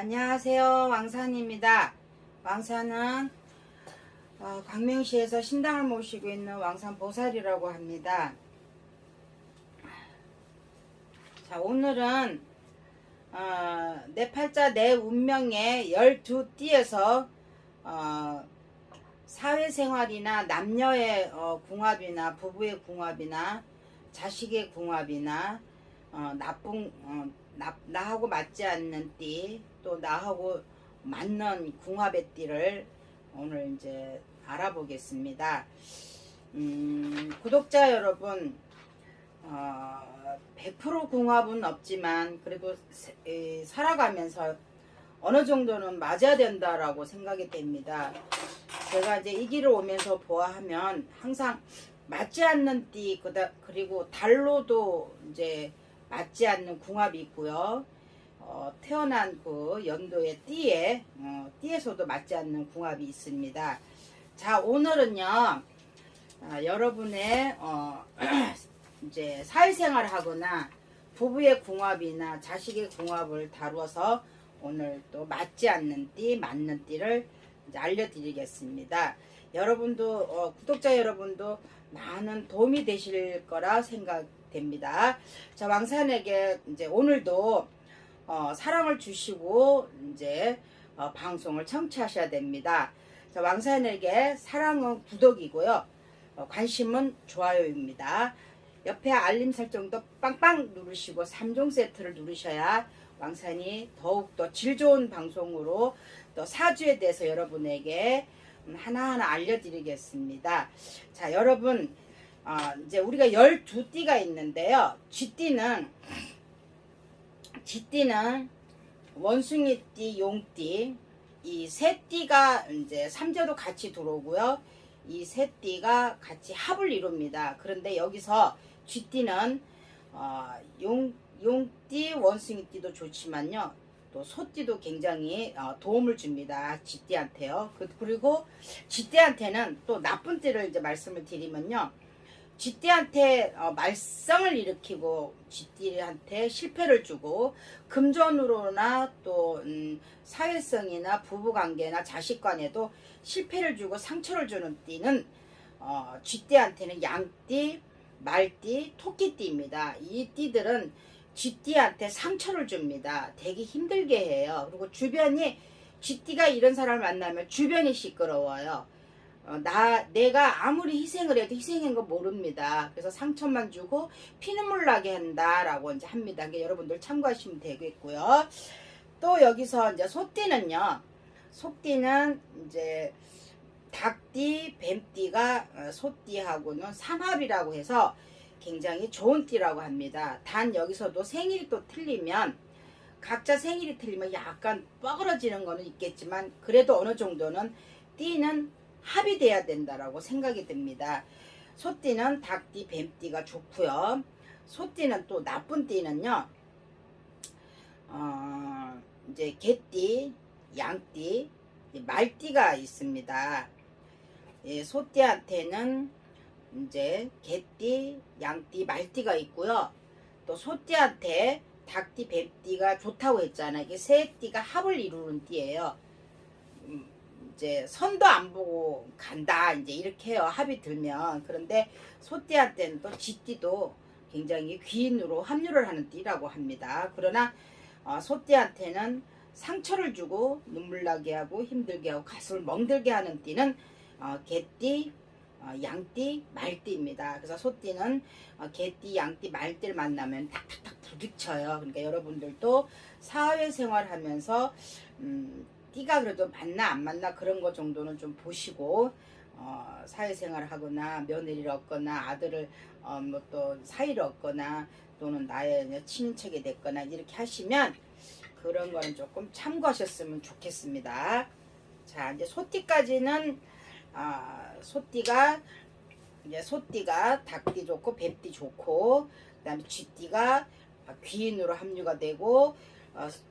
안녕하세요. 왕산입니다. 왕산은 광명시에서 신당을 모시고 있는 왕산보살이라고 합니다. 자, 오늘은 내 팔자 내 운명의 12띠에서 사회생활이나 남녀의 궁합이나 부부의 궁합이나 자식의 궁합이나 나하고 맞지 않는 띠, 또 나하고 맞는 궁합의 띠를 오늘 이제 알아보겠습니다. 구독자 여러분, 100% 궁합은 없지만 그래도 살아가면서 어느 정도는 맞아야 된다라고 생각이 됩니다. 제가 이제 이 길을 오면서 보아하면 항상 맞지 않는 띠, 그리고 달로도 이제 맞지 않는 궁합이 있고요. 태어난 그 연도의 띠에서도 맞지 않는 궁합이 있습니다. 자, 오늘은요, 여러분의 이제 사회생활 하거나 부부의 궁합이나 자식의 궁합을 다루어서 오늘 또 맞지 않는 띠, 맞는 띠를 이제 알려드리겠습니다. 여러분도 구독자 여러분도 많은 도움이 되실 거라 생각됩니다. 자, 왕산에게 이제 오늘도 사랑을 주시고 이제 방송을 청취하셔야 됩니다. 자, 왕산에게 사랑은 구독이고요. 관심은 좋아요입니다. 옆에 알림 설정도 빵빵 누르시고 3종 세트를 누르셔야 왕산이 더욱더 질 좋은 방송으로 또 사주에 대해서 여러분에게 하나하나 알려드리겠습니다. 자, 여러분, 이제 우리가 12띠가 있는데요. 쥐띠는 원숭이띠, 용띠, 이 세 띠가 이제 삼재도 같이 들어오고요. 이 세 띠가 같이 합을 이룹니다. 그런데 여기서 쥐띠는 용띠, 원숭이띠도 좋지만요. 또 소띠도 굉장히 도움을 줍니다. 쥐띠한테요. 그리고 쥐띠한테는 또 나쁜 띠를 이제 말씀을 드리면요. 쥐띠한테 말썽을 일으키고 쥐띠한테 실패를 주고 금전으로나 또 사회성이나 부부관계나 자식간에도 실패를 주고 상처를 주는 띠는 쥐띠한테는 양띠, 말띠, 토끼띠입니다. 이 띠들은 쥐띠한테 상처를 줍니다. 되게 힘들게 해요. 그리고 주변이 쥐띠가 이런 사람을 만나면 주변이 시끄러워요. 내가 아무리 희생을 해도 희생한 거 모릅니다. 그래서 상처만 주고 피눈물 나게 한다라고 이제 합니다. 그러니까 여러분들 참고하시면 되겠고요. 또 여기서 이제 소띠는요. 소띠는 이제 닭띠, 뱀띠가 소띠하고는 삼합이라고 해서 굉장히 좋은 띠라고 합니다. 단 여기서도 생일이 또 틀리면 각자 생일이 틀리면 약간 뻐그러지는 거는 있겠지만 그래도 어느 정도는 띠는 합이 돼야 된다라고 생각이 듭니다. 소띠는 닭띠, 뱀띠가 좋고요. 소띠는 또 나쁜 띠는요. 이제 개띠, 양띠, 말띠가 있습니다. 예, 소띠한테는 이제 개띠, 양띠, 말띠가 있고요. 또 소띠한테 닭띠, 뱀띠가 좋다고 했잖아요. 이게 세 띠가 합을 이루는 띠예요. 이제 선도 안 보고 간다 이제 이렇게 해요. 합이 들면. 그런데 소띠한테는 또 쥐띠도 굉장히 귀인으로 합류를 하는 띠라고 합니다. 그러나 소띠한테는 상처를 주고 눈물 나게 하고 힘들게 하고 가슴을 멍들게 하는 띠는 개띠, 양띠, 말띠입니다. 그래서 소띠는 개띠, 양띠, 말띠를 만나면 탁탁탁 부딪혀요. 그러니까 여러분들도 사회생활 하면서 띠가 그래도 맞나 안 맞나 그런 거 정도는 좀 보시고 사회생활을 하거나 며느리를 얻거나 아들을 뭐 또 사이를 얻거나 또는 나의 친인척이 됐거나 이렇게 하시면 그런 거는 조금 참고하셨으면 좋겠습니다. 자, 이제 소띠까지는 소띠가 닭띠 좋고 뱀띠 좋고 그다음에 쥐띠가 귀인으로 합류가 되고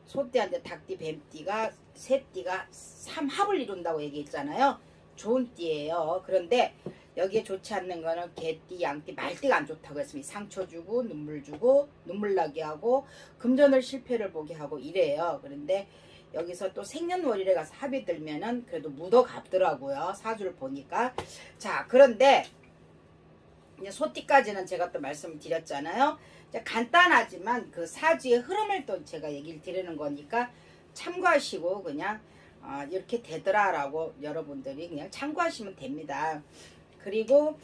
소띠한테 닭띠, 뱀띠가 새 띠가 삼합을 이룬다고 얘기했잖아요. 좋은 띠예요. 그런데 여기에 좋지 않는 거는 개띠, 양띠, 말띠가 안 좋다고 했습니다. 상처 주고 눈물 나게 하고 금전을 실패를 보게 하고 이래요. 그런데 여기서 또 생년월일에 가서 합이 들면은 그래도 묻어 갑더라고요. 사주를 보니까. 자, 그런데 이제 소띠까지는 제가 또 말씀을 드렸잖아요. 이제 간단하지만 그 사주의 흐름을 또 제가 얘기를 드리는 거니까 참고하시고 그냥 이렇게 되더라라고 여러분들이 그냥 참고하시면 됩니다. 그리고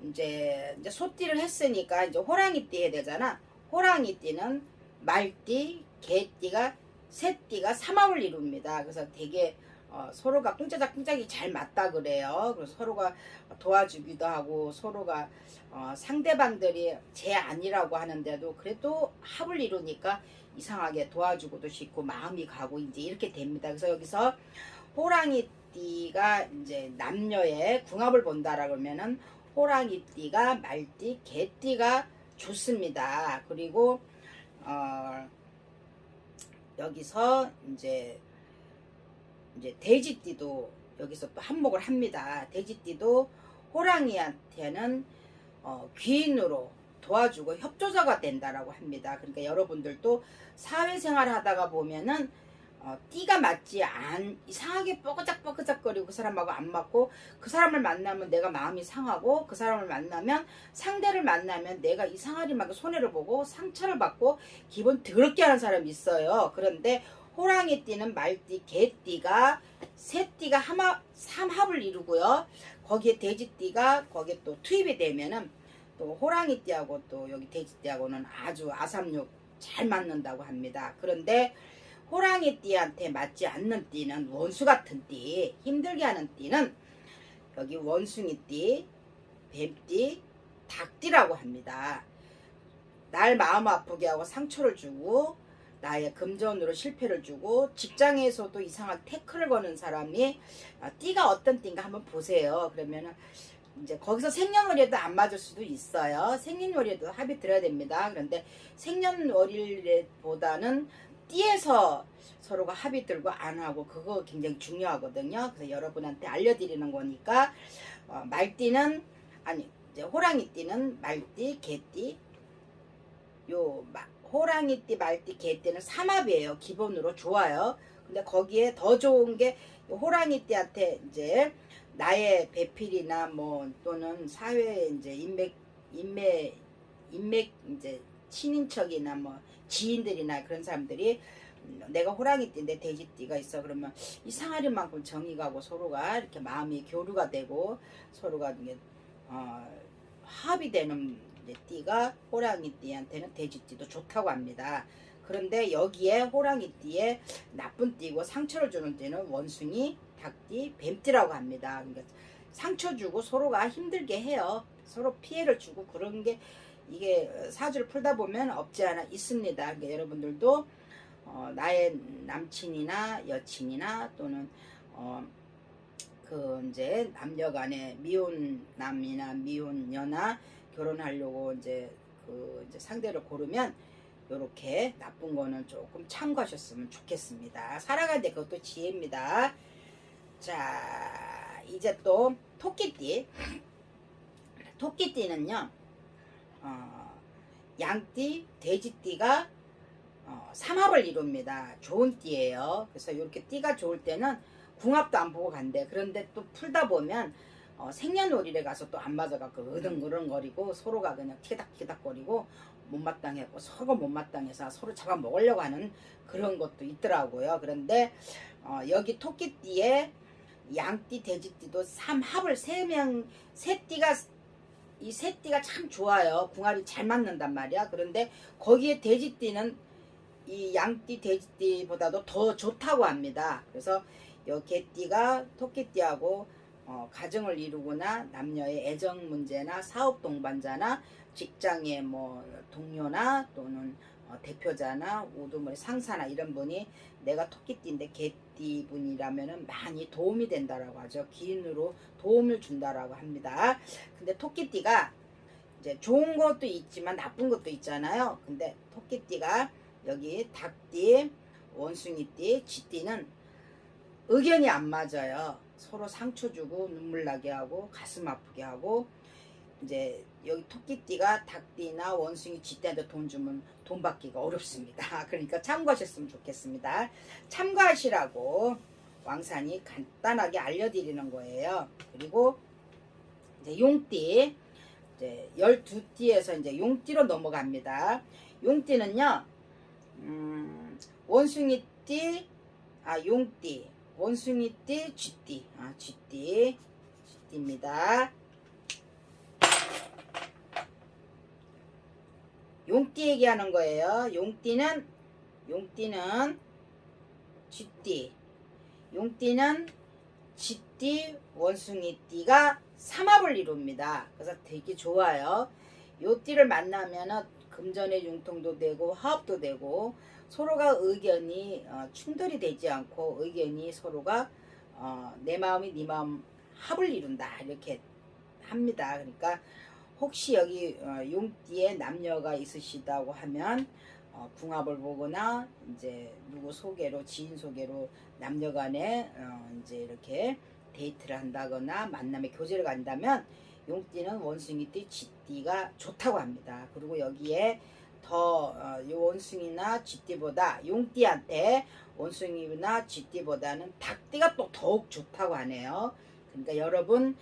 이제 소띠를 했으니까 이제 호랑이띠 해야 되잖아. 호랑이띠는 말띠, 개띠가 새띠가 삼합을 이룹니다. 그래서 되게 서로가 꿍짜작꿍짝이 잘 맞다 그래요. 그래서 서로가 도와주기도 하고 서로가 상대방들이 제 아니라고 하는데도 그래도 합을 이루니까 이상하게 도와주고도 싶고 마음이 가고 이제 이렇게 됩니다. 그래서 여기서 호랑이띠가 이제 남녀의 궁합을 본다라 그러면은 호랑이띠가 말띠, 개띠가 좋습니다. 그리고 여기서 이제 돼지띠도 여기서 또 한몫을 합니다. 돼지띠도 호랑이한테는 귀인으로 도와주고 협조자가 된다라고 합니다. 그러니까 여러분들도 사회생활 하다가 보면은 띠가 맞지 이상하게 뻐그작뻐그작거리고 그 사람하고 안 맞고 그 사람을 만나면 내가 마음이 상하고 그 사람을 만나면 상대를 만나면 내가 이상하리만 손해를 보고 상처를 받고 기분 더럽게 하는 사람이 있어요. 그런데 호랑이띠는 말띠, 개띠가 새띠가 삼합을 이루고요. 거기에 돼지띠가 거기에 또 투입이 되면은 또 호랑이띠하고 또 여기 돼지띠하고는 아주 아삼육 잘 맞는다고 합니다. 그런데 호랑이띠한테 맞지 않는 띠는 원수 같은 띠, 힘들게 하는 띠는 여기 원숭이띠, 뱀띠, 닭띠라고 합니다. 날 마음 아프게 하고 상처를 주고 나의 금전으로 실패를 주고 직장에서도 이상한 태클을 거는 사람이 띠가 어떤 띠인가 한번 보세요. 그러면은 이제 거기서 생년월일에도 안 맞을 수도 있어요. 생년월일에도 합이 들어야 됩니다. 그런데 생년월일보다는 띠에서 서로가 합이 들고 안 하고 그거 굉장히 중요하거든요. 그래서 여러분한테 알려드리는 거니까 말띠는 아니 이제 호랑이띠는 말띠, 개띠 호랑이띠, 말띠, 개띠는 삼합이에요. 기본으로 좋아요. 근데 거기에 더 좋은 게 호랑이띠한테 이제 나의 배필이나 뭐 또는 사회 이제 인맥 이제 친인척이나 뭐 지인들이나 그런 사람들이 내가 호랑이띠인데 돼지띠가 있어 그러면 이상하리 만큼 정이 가고 서로가 이렇게 마음이 교류가 되고 서로가 이게 합이 되는 띠가 호랑이띠한테는 돼지띠도 좋다고 합니다. 그런데 여기에 호랑이띠에 나쁜 띠고 상처를 주는 띠는 원숭이, 닭띠, 뱀띠라고 합니다. 그러니까 상처 주고 서로가 힘들게 해요. 서로 피해를 주고 그런 게 이게 사주를 풀다 보면 없지 않아 있습니다. 그러니까 여러분들도 나의 남친이나 여친이나 또는 그 이제 남녀간에 미혼 남이나 미혼 여나 결혼하려고 이제 이제 상대를 고르면 요렇게 나쁜 거는 조금 참고하셨으면 좋겠습니다. 살아가는데 그것도 지혜입니다. 자, 이제 또 토끼띠. 토끼띠는요, 양띠, 돼지띠가 삼합을 이룹니다. 좋은 띠예요. 그래서 이렇게 띠가 좋을 때는 궁합도 안 보고 간대. 그런데 또 풀다 보면 생년월일에 가서 또 안 맞아갖고 으등으릉거리고 서로가 그냥 티닥티닥거리고 못마땅해고 서로 못마땅해서 서로 잡아먹으려고 하는 그런 것도 있더라고요. 그런데 여기 토끼띠에 양띠, 돼지띠도 삼합을 이 세 띠가 참 좋아요. 궁합이 잘 맞는단 말이야. 그런데 거기에 돼지띠는 이 양띠, 돼지띠보다도 더 좋다고 합니다. 그래서 이 개띠가 토끼띠하고 가정을 이루거나 남녀의 애정 문제나 사업 동반자나 직장의 뭐 동료나 또는 대표자나 우두머리 상사나 이런 분이 내가 토끼띠인데 개띠 분이라면은 많이 도움이 된다라고 하죠. 기인으로 도움을 준다라고 합니다. 근데 토끼띠가 이제 좋은 것도 있지만 나쁜 것도 있잖아요. 근데 토끼띠가 여기 닭띠, 원숭이띠, 쥐띠는 의견이 안 맞아요. 서로 상처 주고 눈물 나게 하고 가슴 아프게 하고 이제 여기 토끼띠가 닭띠나 원숭이 쥐띠한테 돈 주면 돈 받기가 어렵습니다. 그러니까 참고하셨으면 좋겠습니다. 참고하시라고 왕산이 간단하게 알려드리는 거예요. 그리고 이제 용띠, 이제 12띠에서 이제 용띠로 넘어갑니다. 용띠는요, 원숭이띠, 용띠, 원숭이띠, 쥐띠, 쥐띠입니다. 용띠 얘기하는 거예요. 용띠는 쥐띠, 용띠는 쥐띠, 원숭이띠가 삼합을 이룹니다. 그래서 되게 좋아요. 요 띠를 만나면은 금전의 융통도 되고 화합도 되고 서로가 의견이 충돌이 되지 않고 의견이 서로가 내 마음이 네 마음 합을 이룬다 이렇게 합니다. 그러니까 혹시 여기 용띠에 남녀가 있으시다고 하면 궁합을 보거나 이제 누구 소개로 지인 소개로 남녀간에 이제 이렇게 데이트를 한다거나 만남의 교제를 간다면 용띠는 원숭이띠, 쥐띠가 좋다고 합니다. 그리고 여기에 더 원숭이나 쥐띠보다 용띠한테 원숭이나 쥐띠보다는 닭띠가 또 더욱 좋다고 하네요. 그러니까 여러분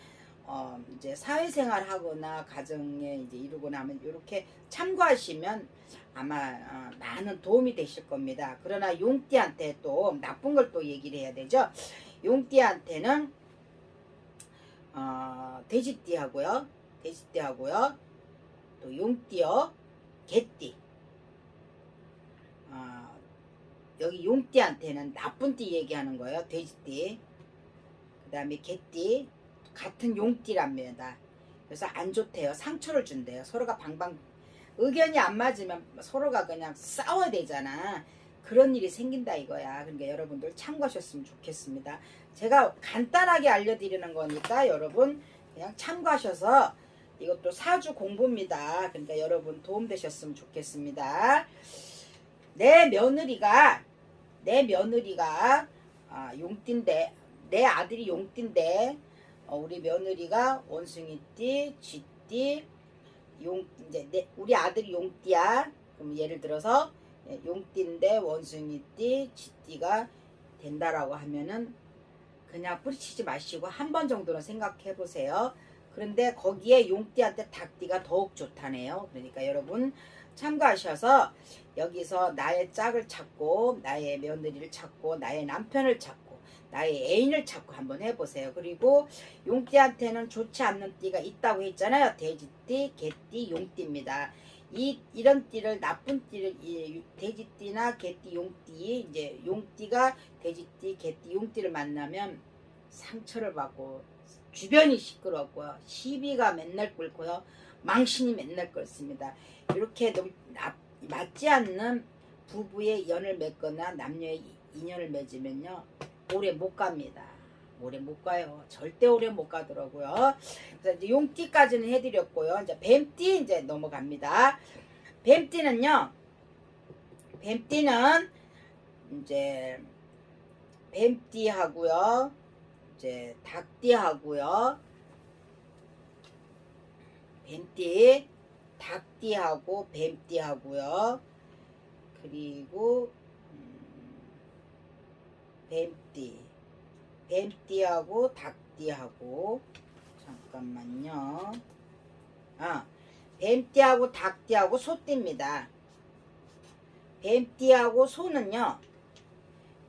이제 사회생활 하거나 가정에 이제 이루고 나면 이렇게 참고하시면 아마 많은 도움이 되실 겁니다. 그러나 용띠한테 또 나쁜 걸 또 얘기를 해야 되죠. 용띠한테는 돼지띠하고요, 또 용띠요, 개띠. 여기 용띠한테는 나쁜 띠 얘기하는 거예요. 돼지띠, 그 다음에 개띠, 같은 용띠랍니다. 그래서 안 좋대요. 상처를 준대요. 서로가 의견이 안 맞으면 서로가 그냥 싸워야 되잖아. 그런 일이 생긴다 이거야. 그러니까 여러분들 참고하셨으면 좋겠습니다. 제가 간단하게 알려드리는 거니까 여러분 그냥 참고하셔서, 이것도 사주 공부입니다. 그러니까 여러분 도움되셨으면 좋겠습니다. 내 며느리가 용띠인데, 내 아들이 용띠인데 우리 며느리가 원숭이띠, 쥐띠, 이제 우리 아들이 용띠야. 그럼 예를 들어서 용띠인데 원숭이띠, 쥐띠가 된다라고 하면은 그냥 뿌리치지 마시고 한 번 정도는 생각해 보세요. 그런데 거기에 용띠한테 닭띠가 더욱 좋다네요. 그러니까 여러분 참고하셔서 여기서 나의 짝을 찾고 나의 며느리를 찾고 나의 남편을 찾고 나의 애인을 찾고 한번 해보세요. 그리고 용띠한테는 좋지 않는 띠가 있다고 했잖아요. 돼지띠, 개띠, 용띠입니다. 이런 띠를, 나쁜 띠를, 돼지띠나 개띠, 용띠, 이제 용띠가 돼지띠, 개띠, 용띠를 만나면 상처를 받고 주변이 시끄럽고요, 시비가 맨날 끓고요, 망신이 맨날 끓습니다. 이렇게 맞지 않는 부부의 연을 맺거나 남녀의 인연을 맺으면요 오래 못 갑니다. 오래 못 가요. 절대 오래 못 가더라고요. 그래서 이제 용띠까지는 해드렸고요. 이제 뱀띠 이제 넘어갑니다. 뱀띠는요, 이제 뱀띠하고요, 이제 닭띠하고요, 뱀띠, 닭띠하고 뱀띠하고요, 그리고 뱀띠하고 닭띠하고, 잠깐만요. 뱀띠하고 닭띠하고 소띠입니다. 뱀띠하고 소는요,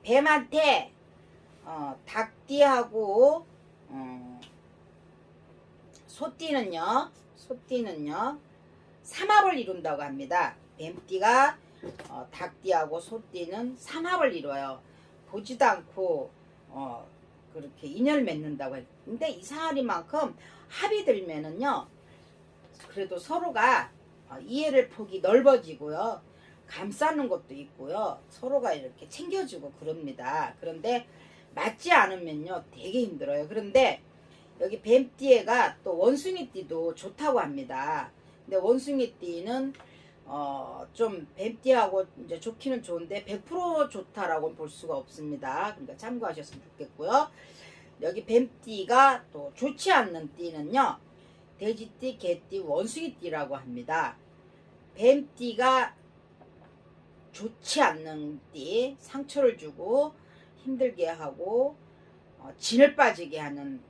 뱀한테 닭띠하고 소띠는요 삼합을 이룬다고 합니다. 뱀띠가 닭띠하고 소띠는 삼합을 이뤄요. 보지도 않고 그렇게 인연을 맺는다고 해요. 근데 이상하리만큼 합이 들면은요 그래도 서로가 이해를 폭이 넓어지고요, 감싸는 것도 있고요, 서로가 이렇게 챙겨주고 그럽니다. 그런데 맞지 않으면요 되게 힘들어요. 그런데 여기 뱀띠가 또 원숭이띠도 좋다고 합니다. 근데 원숭이띠는 좀 뱀띠하고 이제 좋기는 좋은데 100% 좋다라고 볼 수가 없습니다. 그러니까 참고하셨으면 좋겠고요. 여기 뱀띠가 또 좋지 않는 띠는요, 돼지띠, 개띠, 원숭이띠라고 합니다. 뱀띠가 좋지 않는 띠, 상처를 주고 힘들게 하고 진을 빠지게 하는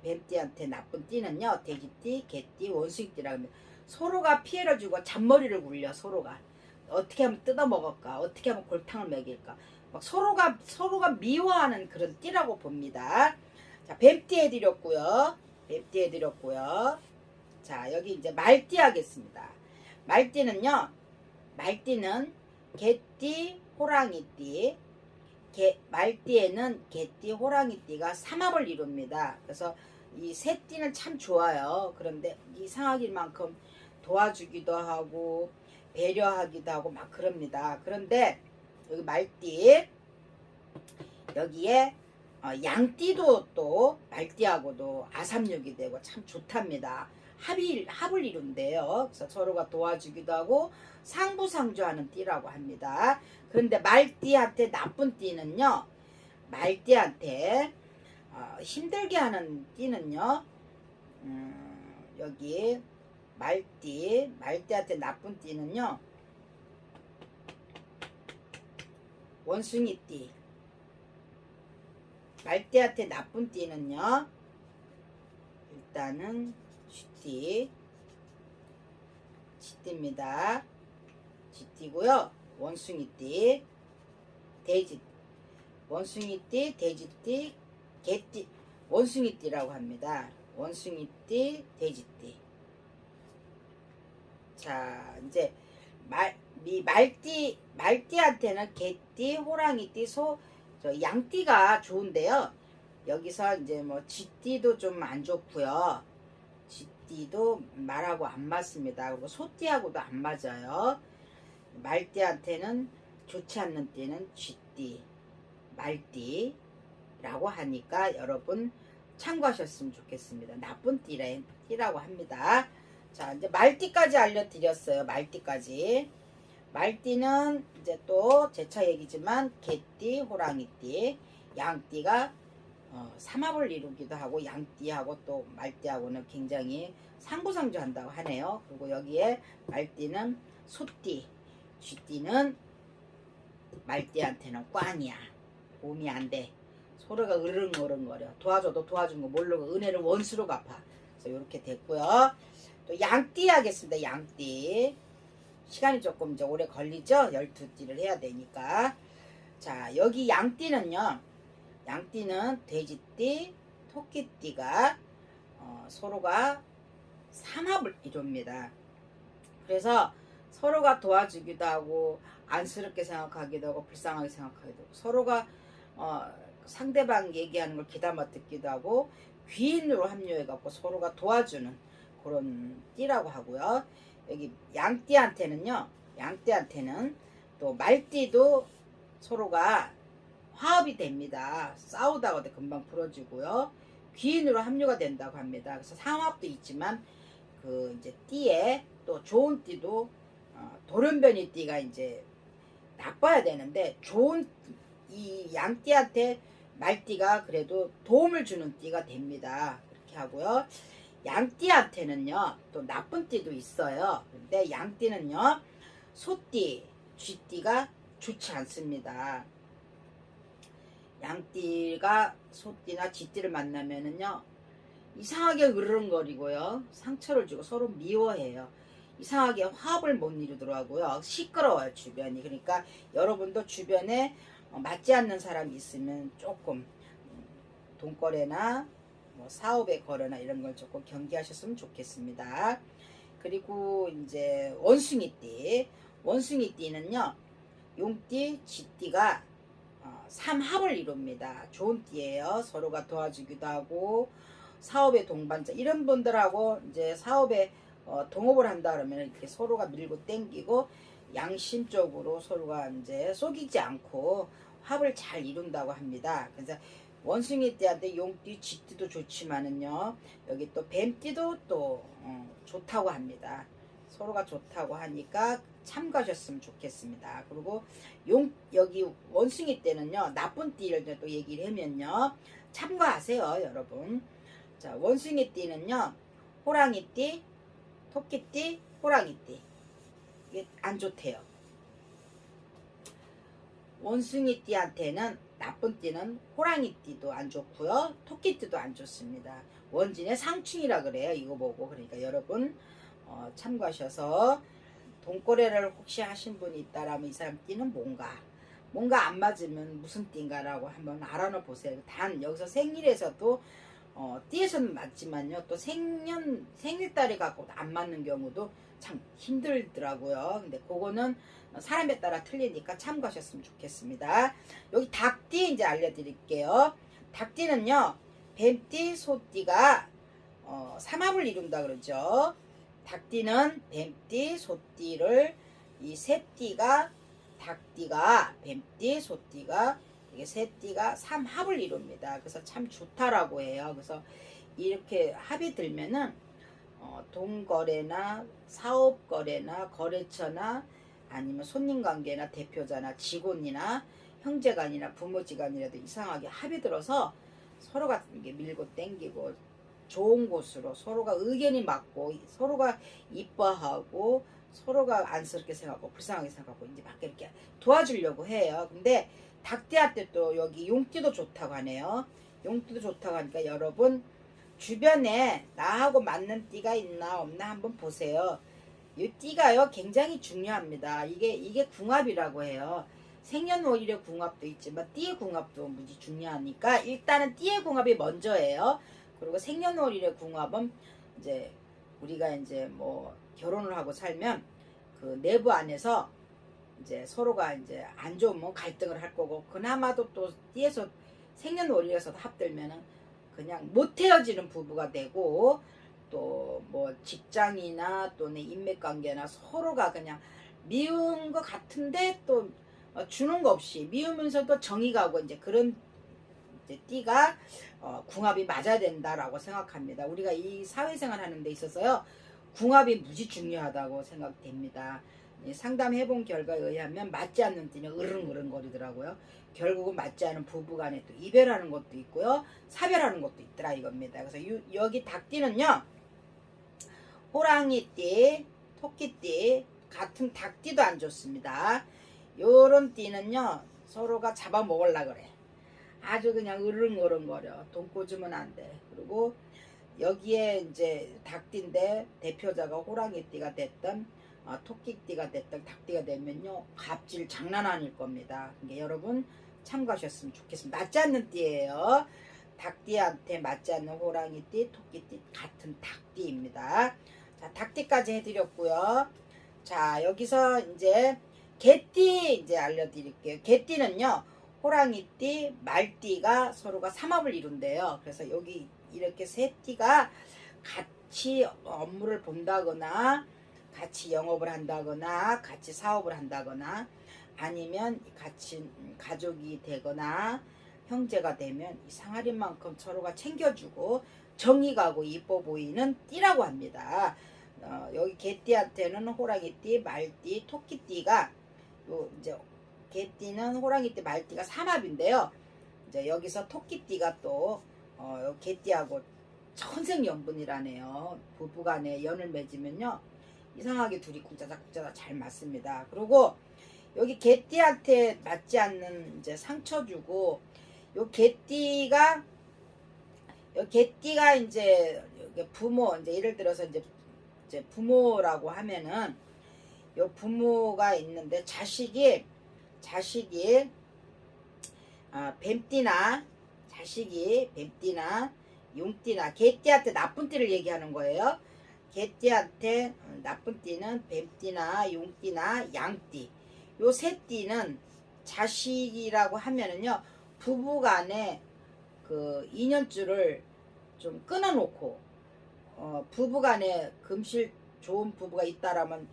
뱀띠한테 나쁜 띠는요, 돼지띠, 개띠, 원숭이띠라고 합니다. 서로가 피해를 주고 잔머리를 굴려. 서로가 어떻게 하면 뜯어먹을까, 어떻게 하면 골탕을 먹일까, 막 서로가 미워하는 그런 띠라고 봅니다. 자, 뱀띠 해드렸고요. 뱀띠 해드렸고요. 자, 여기 이제 말띠 하겠습니다. 말띠는요, 말띠는 개띠, 호랑이띠, 말띠에는 개띠, 호랑이띠가 삼합을 이룹니다. 그래서 이 세 띠는 참 좋아요. 그런데 이상하기만큼 도와주기도 하고 배려하기도 하고 막 그럽니다. 그런데 여기 말띠, 여기에 양띠도 또 말띠하고도 아삼육이 되고 참 좋답니다. 합을 이룬대요. 그래서 서로가 도와주기도 하고 상부상조하는 띠라고 합니다. 그런데 말띠한테 나쁜 띠는요, 말띠한테 힘들게 하는 띠는요, 여기 말띠한테 나쁜 띠는요, 원숭이띠. 말띠한테 나쁜 띠는요, 일단은 쥐띠입니다. 쥐띠고요. 원숭이띠, 원숭이띠, 돼지띠, 개띠, 원숭이띠라고 합니다. 원숭이띠, 돼지띠. 자, 이제 말띠한테는 개띠, 호랑이띠, 양띠가 좋은데요. 여기서 이제 뭐 쥐띠도 좀 안 좋고요. 쥐띠도 말하고 안 맞습니다. 그리고 소띠하고도 안 맞아요. 말띠한테는 좋지 않는 띠는 쥐띠, 말띠라고 하니까 여러분 참고하셨으면 좋겠습니다. 나쁜 띠라고 합니다. 자, 이제 말띠까지 알려드렸어요. 말띠까지. 말띠는 이제 또 제차 얘기지만 개띠, 호랑이띠, 양띠가 삼합을 이루기도 하고 양띠하고 또 말띠하고는 굉장히 상부상조한다고 하네요. 그리고 여기에 말띠는 소띠, 쥐띠는 말띠한테는 꽝이야. 도움이 안 돼. 서로가 으릉으릉거려. 도와줘도 도와준 거 모르고 은혜를 원수로 갚아. 그래서 이렇게 됐고요. 또 양띠 하겠습니다. 양띠. 시간이 조금 이제 오래 걸리죠? 12띠를 해야 되니까. 자, 여기 양띠는요, 양띠는 돼지띠, 토끼띠가 서로가 삼합을 이룹니다. 그래서 서로가 도와주기도 하고 안쓰럽게 생각하기도 하고 불쌍하게 생각하기도 하고 서로가 상대방 얘기하는 걸 귀담아 듣기도 하고 귀인으로 합류해갖고 서로가 도와주는 그런 띠라고 하고요. 여기 양띠한테는요, 양띠한테는 또 말띠도 서로가 화합이 됩니다. 싸우다가도 금방 풀어지고요. 귀인으로 합류가 된다고 합니다. 그래서 삼합도 있지만 그 이제 띠에 또 좋은 띠도 돌연변이 띠가 이제 나빠야 되는데 좋은 이 양띠한테 말띠가 그래도 도움을 주는 띠가 됩니다. 그렇게 하고요. 양띠한테는요 또 나쁜 띠도 있어요. 근데 양띠는요 소띠, 쥐띠가 좋지 않습니다. 양띠가 소띠나 쥐띠를 만나면은요 이상하게 으르렁거리고요, 상처를 주고 서로 미워해요. 이상하게 화합을 못 이루더라고요. 시끄러워요 주변이. 그러니까 여러분도 주변에 맞지 않는 사람이 있으면 조금 돈거래나 뭐 사업의 거래나 이런 걸 조금 경계하셨으면 좋겠습니다. 그리고 이제 원숭이띠, 원숭이띠는요 용띠, 쥐띠가 삼합을 이룹니다. 좋은 띠예요. 서로가 도와주기도 하고 사업의 동반자 이런 분들하고 이제 사업에 동업을 한다 그러면 이렇게 서로가 밀고 땡기고 양심적으로 서로가 이제 속이지 않고 합을 잘 이룬다고 합니다. 그래서 원숭이띠한테 용띠, 쥐띠도 좋지만은요 여기 또 뱀띠도 또 좋다고 합니다. 서로가 좋다고 하니까 참가하셨으면 좋겠습니다. 그리고 여기 원숭이 때는요 나쁜 띠를 또 얘기를 하면요 참고하세요 여러분. 자, 원숭이 띠는요 호랑이띠, 토끼띠, 호랑이띠. 이게 안 좋대요. 원숭이띠한테는 나쁜 띠는 호랑이띠도 안 좋고요. 토끼띠도 안 좋습니다. 원진의 상충이라 그래요. 이거 보고. 그러니까 여러분 참고하셔서 동거래를 혹시 하신 분이 있다라면 이 사람 띠는 뭔가 안 맞으면 무슨 띠인가라고 한번 알아놔 보세요. 단 여기서 생일에서도 띠에서는 맞지만요. 또 생일달이 갖고 안 맞는 경우도 참 힘들더라고요. 근데 그거는 사람에 따라 틀리니까 참고하셨으면 좋겠습니다. 여기 닭띠 이제 알려드릴게요. 닭띠는요, 뱀띠, 소띠가 삼합을 이룬다 그러죠. 닭띠는 뱀띠, 소띠를 이 세 띠가 닭띠가 뱀띠, 소띠가 이게 세 띠가 삼합을 이룹니다. 그래서 참 좋다라고 해요. 그래서 이렇게 합이 들면은 돈거래나 사업거래나 거래처나 아니면 손님관계나 대표자나 직원이나 형제간이나 부모지간이라도 이상하게 합이 들어서 서로가 이게 밀고 땡기고 좋은 곳으로 서로가 의견이 맞고 서로가 이뻐하고 서로가 안쓰럽게 생각하고 불쌍하게 생각하고 이제 막 이렇게 도와주려고 해요. 근데 닭띠한테 또 여기 용띠도 좋다고 하네요. 용띠도 좋다고 하니까 여러분 주변에 나하고 맞는 띠가 있나 없나 한번 보세요. 이 띠가요 굉장히 중요합니다. 이게 궁합이라고 해요. 생년월일의 궁합도 있지만 띠의 궁합도 무지 중요하니까 일단은 띠의 궁합이 먼저예요. 그리고 생년월일의 궁합은 이제 우리가 이제 뭐 결혼을 하고 살면 그 내부 안에서 이제 서로가 이제 안 좋으면 갈등을 할 거고 그나마도 또 띠에서 생년월일에서 합들면은 그냥 못 헤어지는 부부가 되고 또 뭐 직장이나 또는 인맥관계나 서로가 그냥 미운 것 같은데 또 주는 거 없이 미우면서도 정이 가고 이제 그런 이제 띠가 궁합이 맞아야 된다라고 생각합니다. 우리가 이 사회생활 하는 데 있어서요 궁합이 무지 중요하다고 생각됩니다. 상담해본 결과에 의하면 맞지 않는 띠는 으릉으릉거리더라고요. 결국은 맞지 않은 부부간에 또 이별하는 것도 있고요. 사별하는 것도 있더라 이겁니다. 그래서 여기 닭띠는요. 호랑이띠, 토끼띠, 같은 닭띠도 안 좋습니다. 요런 띠는요. 서로가 잡아먹으려고 그래. 아주 그냥 으릉으릉거려. 돈 꽂으면 안 돼. 그리고 여기에 이제 닭띠인데 대표자가 호랑이띠가 됐던 토끼띠가 됐던 닭띠가 되면요 갑질 장난 아닐 겁니다. 그러니까 여러분 참고하셨으면 좋겠습니다. 맞지 않는 띠예요. 닭띠한테 맞지 않는 호랑이띠, 토끼띠 같은 닭띠입니다. 자, 닭띠까지 해드렸고요. 자, 여기서 이제 개띠 이제 알려드릴게요. 개띠는요 호랑이띠, 말띠가 서로가 삼합을 이룬대요. 그래서 여기 이렇게 세 띠가 같이 업무를 본다거나 같이 영업을 한다거나 같이 사업을 한다거나 아니면 같이 가족이 되거나 형제가 되면 이 상아리만큼 서로가 챙겨주고 정이 가고 이뻐 보이는 띠라고 합니다. 여기 개띠한테는 호랑이띠, 말띠, 토끼띠가 이제 개띠는 호랑이띠, 말띠가 삼합인데요. 이제 여기서 토끼띠가 또 개띠하고 천생연분이라네요. 부부간에 연을 맺으면요 이상하게 둘이 쿵짜닥쿵짜닥 잘 맞습니다. 그리고 여기 개띠한테 맞지 않는 이제 상처 주고 요 개띠가 이제 부모 이제 예를 들어서 이제 부모라고 하면은 요 부모가 있는데 자식이 뱀띠나 자식이 뱀띠나 용띠나 개띠한테 나쁜 띠를 얘기하는 거예요. 개띠한테 나쁜 띠는 뱀띠나 용띠나 양띠. 요 세 띠는 자식이라고 하면은요 부부간에 그 인연줄을 좀 끊어놓고 부부간에 금실 좋은 부부가 있다라면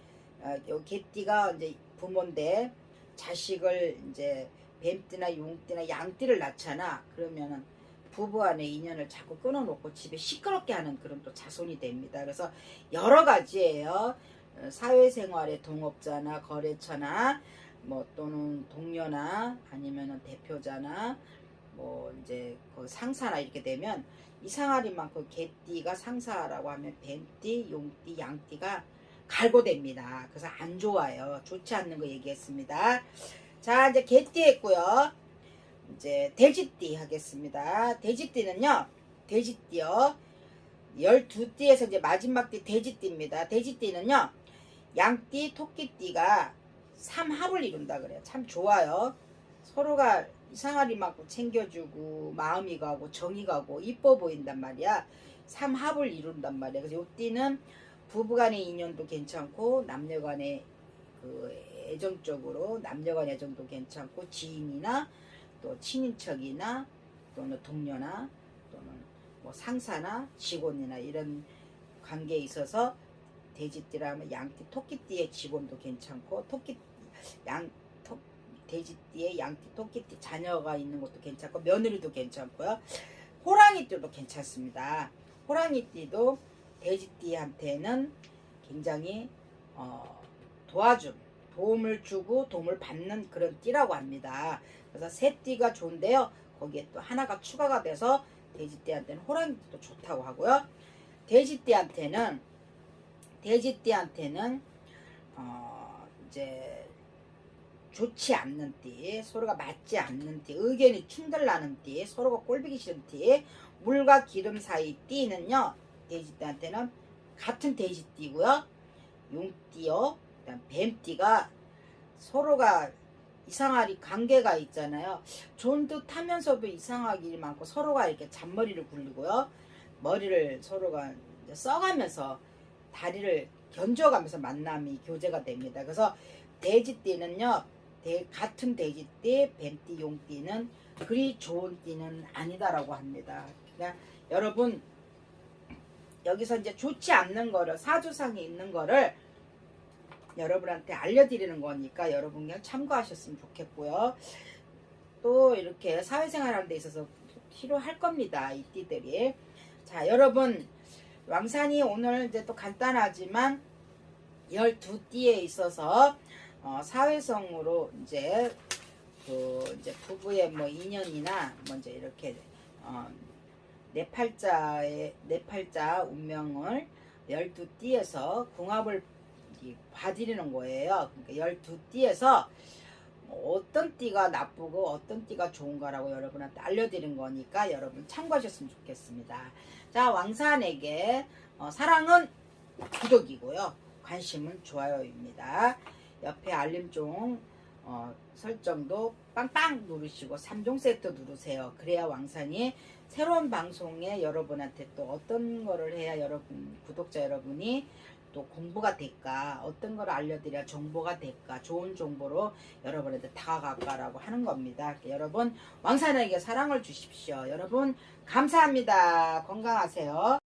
요 개띠가 이제 부모인데 자식을 이제 뱀띠나 용띠나 양띠를 낳잖아. 그러면은 부부간의 인연을 자꾸 끊어놓고 집에 시끄럽게 하는 그런 또 자손이 됩니다. 그래서 여러 가지예요. 사회생활의 동업자나 거래처나 뭐 또는 동료나 아니면은 대표자나 뭐 이제 그 상사나 이렇게 되면 이상하리만큼 개띠가 상사라고 하면 뱀띠, 용띠, 양띠가 갈고됩니다. 그래서 안 좋아요. 좋지 않는 거 얘기했습니다. 자, 이제 개띠 했고요. 이제 돼지띠 하겠습니다. 돼지띠는요. 돼지띠요. 12띠에서 이제 마지막 띠 돼지띠입니다. 돼지띠는요. 양띠, 토끼띠가 삼합을 이룬다 그래요. 참 좋아요. 서로가 이상하리만큼 챙겨주고 마음이 가고 정이 가고 이뻐 보인단 말이야. 삼합을 이룬단 말이야. 그래서 요 띠는 부부간의 인연도 괜찮고 남녀간의 그 애정적으로 남녀간 애정도 괜찮고 지인이나 또 친인척이나 또는 동료나 또는 뭐 상사나 직원이나 이런 관계에 있어서 돼지띠라면 양띠, 토끼띠의 직원도 괜찮고 돼지띠에 양띠, 토끼띠 자녀가 있는 것도 괜찮고 며느리도 괜찮고요. 호랑이띠도 괜찮습니다. 호랑이띠도 돼지띠한테는 굉장히 도움을 주고 도움을 받는 그런 띠라고 합니다. 그래서 세 띠가 좋은데요. 거기에 또 하나가 추가가 돼서 돼지띠한테는 호랑이띠도 좋다고 하고요. 돼지띠한테는 이제 좋지 않는 띠, 서로가 맞지 않는 띠, 의견이 충돌나는 띠, 서로가 꼴보기 싫은 띠, 물과 기름 사이 띠는요. 돼지띠한테는 같은 돼지띠고요. 용띠요. 그다음 뱀띠가 서로가 이상하리 관계가 있잖아요. 좋은 듯 하면서도 이상하기 많고 서로가 이렇게 잔머리를 굴리고요. 머리를 서로가 이제 써가면서 다리를 견져가면서 만남이 교제가 됩니다. 그래서 돼지띠는요. 같은 돼지띠, 뱀띠, 용띠는 그리 좋은 띠는 아니다라고 합니다. 그러니까 여러분 여기서 이제 좋지 않는 거를 사주상에 있는 거를 여러분한테 알려드리는 거니까 여러분 그냥 참고하셨으면 좋겠고요. 또 이렇게 사회생활 하는 데 있어서 필요할 겁니다. 이 띠들이. 자, 여러분 왕산이 오늘 이제 또 간단하지만 12띠에 있어서 사회성으로 이제 이제 부부의 뭐 인연이나 먼저 이렇게 네 팔자 운명을 12띠에서 궁합을 봐드리는 거예요. 그러니까 12띠에서 어떤 띠가 나쁘고 어떤 띠가 좋은가라고 여러분한테 알려드린 거니까 여러분 참고하셨으면 좋겠습니다. 자, 왕산에게 사랑은 구독이고요. 관심은 좋아요입니다. 옆에 알림종 설정도 빵빵 누르시고 3종 세트 누르세요. 그래야 왕산이 새로운 방송에 여러분한테 또 어떤 거를 해야 여러분 구독자 여러분이 또 공부가 될까, 어떤 걸 알려드려야 정보가 될까, 좋은 정보로 여러분한테 다가갈까라고 하는 겁니다. 여러분 왕산에게 사랑을 주십시오. 여러분 감사합니다. 건강하세요.